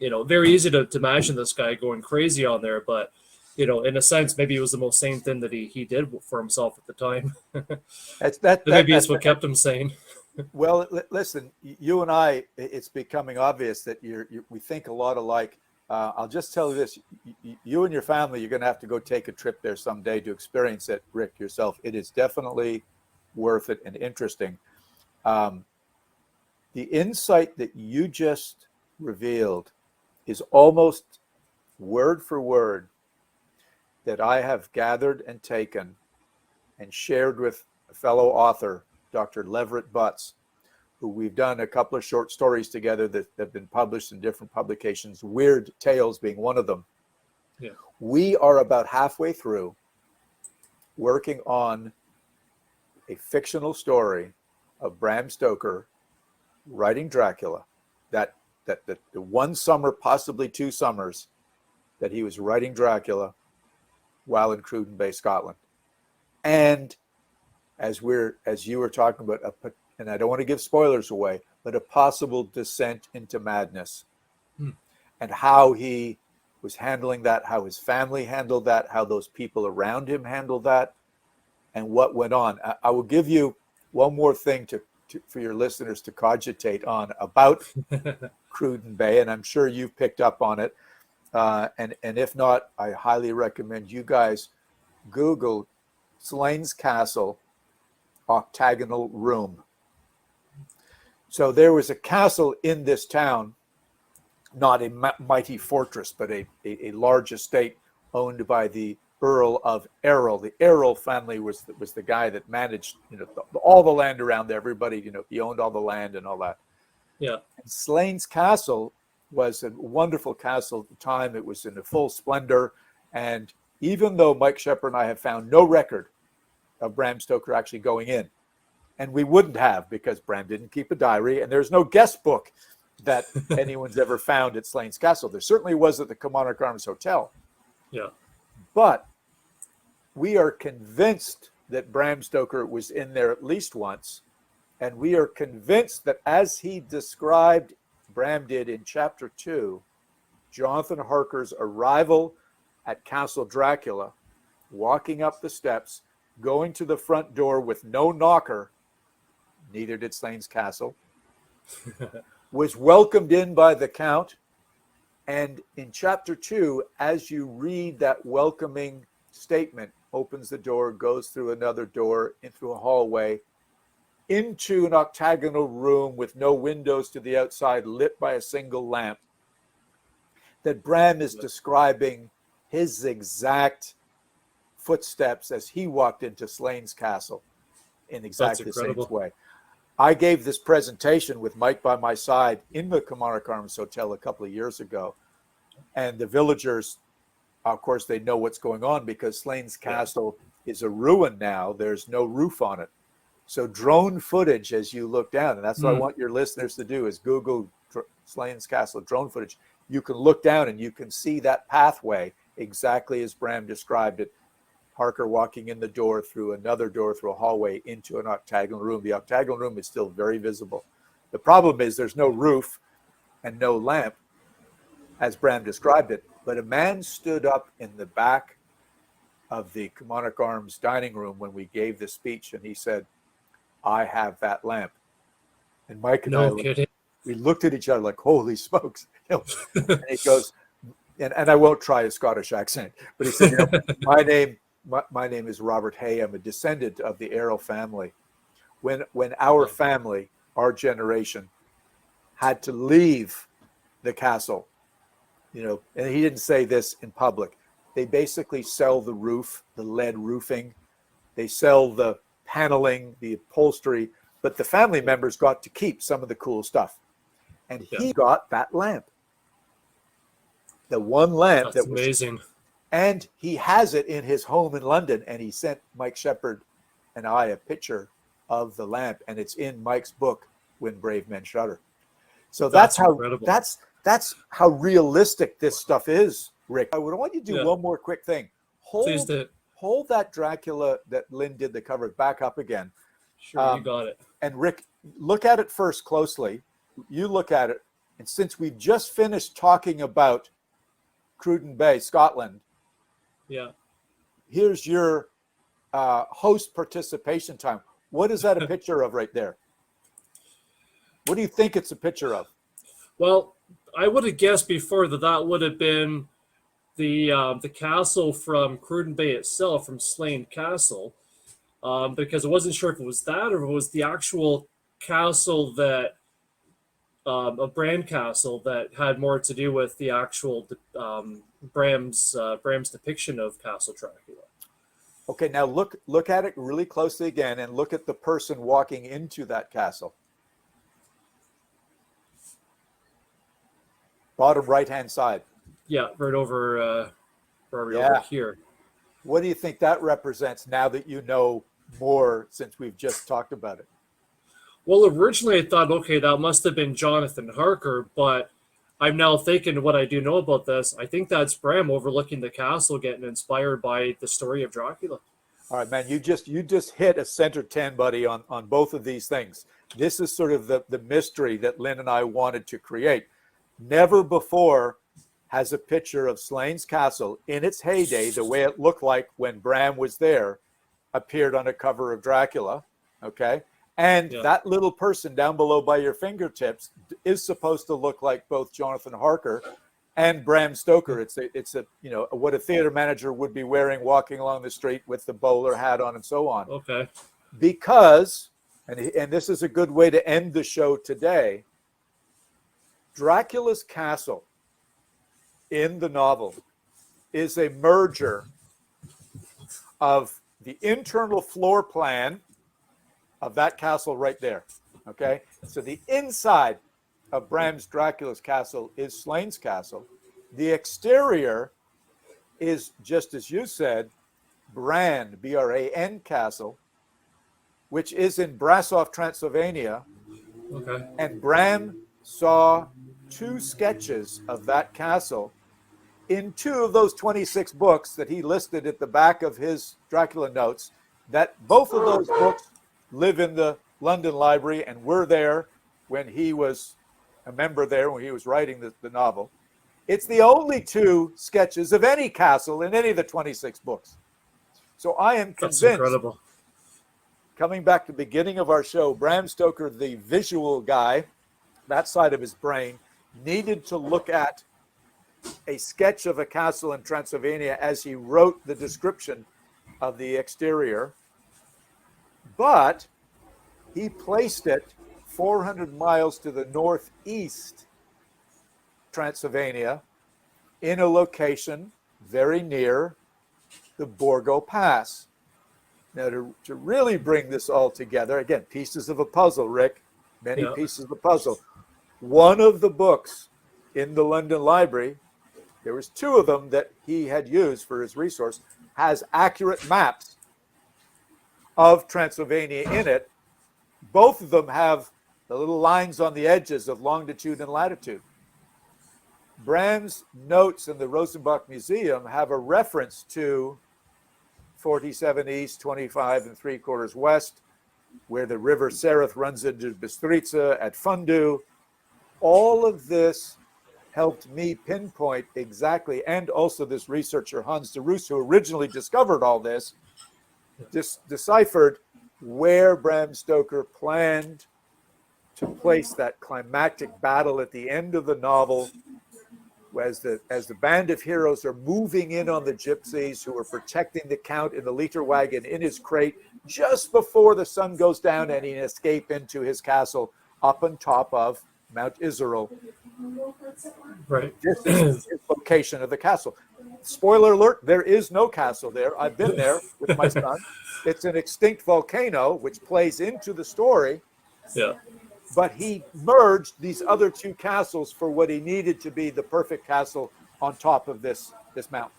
very easy to imagine this guy going crazy on there, but in a sense, maybe it was the most sane thing that he did for himself at the time. That's that Maybe that it's what kept him sane. Well, listen, you and I, it's becoming obvious that we think a lot alike. I'll just tell you this: you and your family, you're going to have to go take a trip there someday to experience it, Rick, yourself. It is definitely worth it and interesting. Um, the insight that you just revealed is almost word for word that I have gathered and taken and shared with a fellow author, Dr. Leverett Butts, who we've done a couple of short stories together that have been published in different publications, Weird Tales being one of them. Yeah. We are about halfway through working on a fictional story of Bram Stoker writing Dracula, that the one summer, possibly 2 summers, that he was writing Dracula while in Cruden Bay, Scotland. And as you were talking about, and I don't want to give spoilers away, but a possible descent into madness, and how he was handling that, how his family handled that, how those people around him handled that, and what went on. I will give you one more thing for your listeners to cogitate on about Cruden Bay, and I'm sure you've picked up on it. And if not, I highly recommend you guys Google Slains Castle octagonal room. So there was a castle in this town, not a mighty fortress, but a large estate owned by the Earl of Errol. The Errol family was the guy that managed all the land around there. Everybody, he owned all the land and all that. Yeah. And Slains Castle was a wonderful castle at the time. It was in a full splendor. And even though Mike Shepard and I have found no record of Bram Stoker actually going in, and we wouldn't have, because Bram didn't keep a diary, and there's no guest book that anyone's ever found at Slains Castle. There certainly was at the Kilmarnock Arms Hotel. Yeah. But we are convinced that Bram Stoker was in there at least once, and we are convinced that, as he described, Bram did in chapter 2, Jonathan Harker's arrival at Castle Dracula, walking up the steps, going to the front door with no knocker, neither did Slains Castle, was welcomed in by the Count. And in chapter 2, as you read that welcoming statement, opens the door, goes through another door, into a hallway, into an octagonal room with no windows to the outside, lit by a single lamp, that Bram is describing his exact footsteps as he walked into Slains Castle in exactly the same way. I gave this presentation with Mike by my side in the Kilmarnock Arms Hotel a couple of years ago. And the villagers, of course, they know what's going on, because Slains Castle is a ruin now. There's no roof on it. So drone footage as you look down, and that's what I want your listeners to do, is Google Slains Castle drone footage. You can look down and you can see that pathway exactly as Bram described it. Harker walking in the door, through another door, through a hallway, into an octagonal room. The octagonal room is still very visible. The problem is there's no roof and no lamp, as Bram described it, but a man stood up in the back of the Kilmarnock Arms dining room when we gave the speech, and he said, "I have that lamp." And Mike and we looked at each other like, holy smokes. And he goes, and I won't try a Scottish accent, but he said, my name is Robert Hay. I'm a descendant of the Errol family. When our family, our generation, had to leave the castle, and he didn't say this in public, they basically sell the roof, the lead roofing, they sell the paneling, the upholstery, but the family members got to keep some of the cool stuff. And he got that lamp. The one lamp that was amazing. And he has it in his home in London, and he sent Mike Shepard and I a picture of the lamp, and it's in Mike's book, When Brave Men Shudder. So that's how incredible. That's how realistic this stuff is, Rick. I would want you to do one more quick thing. Hold that Dracula that Lynn did the cover back up again. Sure, you got it. And Rick, look at it first closely. You look at it. And since we've just finished talking about Cruden Bay, Scotland, Yeah. here's your host participation time. What is that a picture of right there? What do you think it's a picture of? Well, I would have guessed before that that would have been the castle from Cruden Bay itself, from Slane Castle, because I wasn't sure if it was that or if it was the actual castle that a Bran castle that had more to do with the actual Bram's depiction of Castle Dracula. Okay, now look at it really closely again, and look at the person walking into that castle. Bottom right-hand side. Yeah, right over Yeah. over here. What do you think that represents now that you know more since we've just talked about it? Well, originally I thought, okay, that must have been Jonathan Harker, but I'm now thinking what I do know about this. I think that's Bram overlooking the castle, getting inspired by the story of Dracula. All right, man, you just hit a center 10, buddy, on both of these things. This is sort of the mystery that Lynn and I wanted to create. Never before has a picture of Slane's Castle in its heyday, the way it looked like when Bram was there, appeared on a cover of Dracula, okay? And that little person down below by your fingertips is supposed to look like both Jonathan Harker and Bram Stoker. It's a you know, what a theater manager would be wearing walking along the street with the bowler hat on and so on. Okay. Because, and this is a good way to end the show today, Dracula's castle in the novel is a merger of the internal floor plan of that castle right there. Okay, so the inside of Bram's Dracula's castle is Slane's castle. The exterior is, just as you said, Bran, Bran castle, which is in Brasov, Transylvania. Okay. And Bram saw 2 sketches of that castle in 2 of those 26 books that he listed at the back of his Dracula notes, that both of those books live in the London Library and were there when he was a member there, when he was writing the novel. It's the only 2 sketches of any castle in any of the 26 books. So I am convinced, that's incredible. Coming back to the beginning of our show, Bram Stoker, the visual guy, that side of his brain, needed to look at a sketch of a castle in Transylvania as he wrote the description of the exterior, but he placed it 400 miles to the northeast, Transylvania, in a location very near the Borgo Pass. Now, to really bring this all together, again, pieces of a puzzle, Rick, many pieces of the puzzle. One of the books in the London Library, there was 2 of them that he had used for his resource, has accurate maps of Transylvania in it. Both of them have the little lines on the edges of longitude and latitude. Bram's notes in the Rosenbach Museum have a reference to 47 east, 25 3/4 west, where the river Sereth runs into Bystritza at Fundu. All of this helped me pinpoint exactly, and also this researcher, Hans de Roos, who originally discovered all this, deciphered where Bram Stoker planned to place that climactic battle at the end of the novel, as the band of heroes are moving in on the gypsies who are protecting the Count in the Leiter wagon in his crate just before the sun goes down and he can escape into his castle up on top of Mount Israel. Right. This is the location of the castle. Spoiler alert, there is no castle there. I've been there with my son. It's an extinct volcano, which plays into the story. Yeah. But he merged these other 2 castles for what he needed to be the perfect castle on top of this mountain.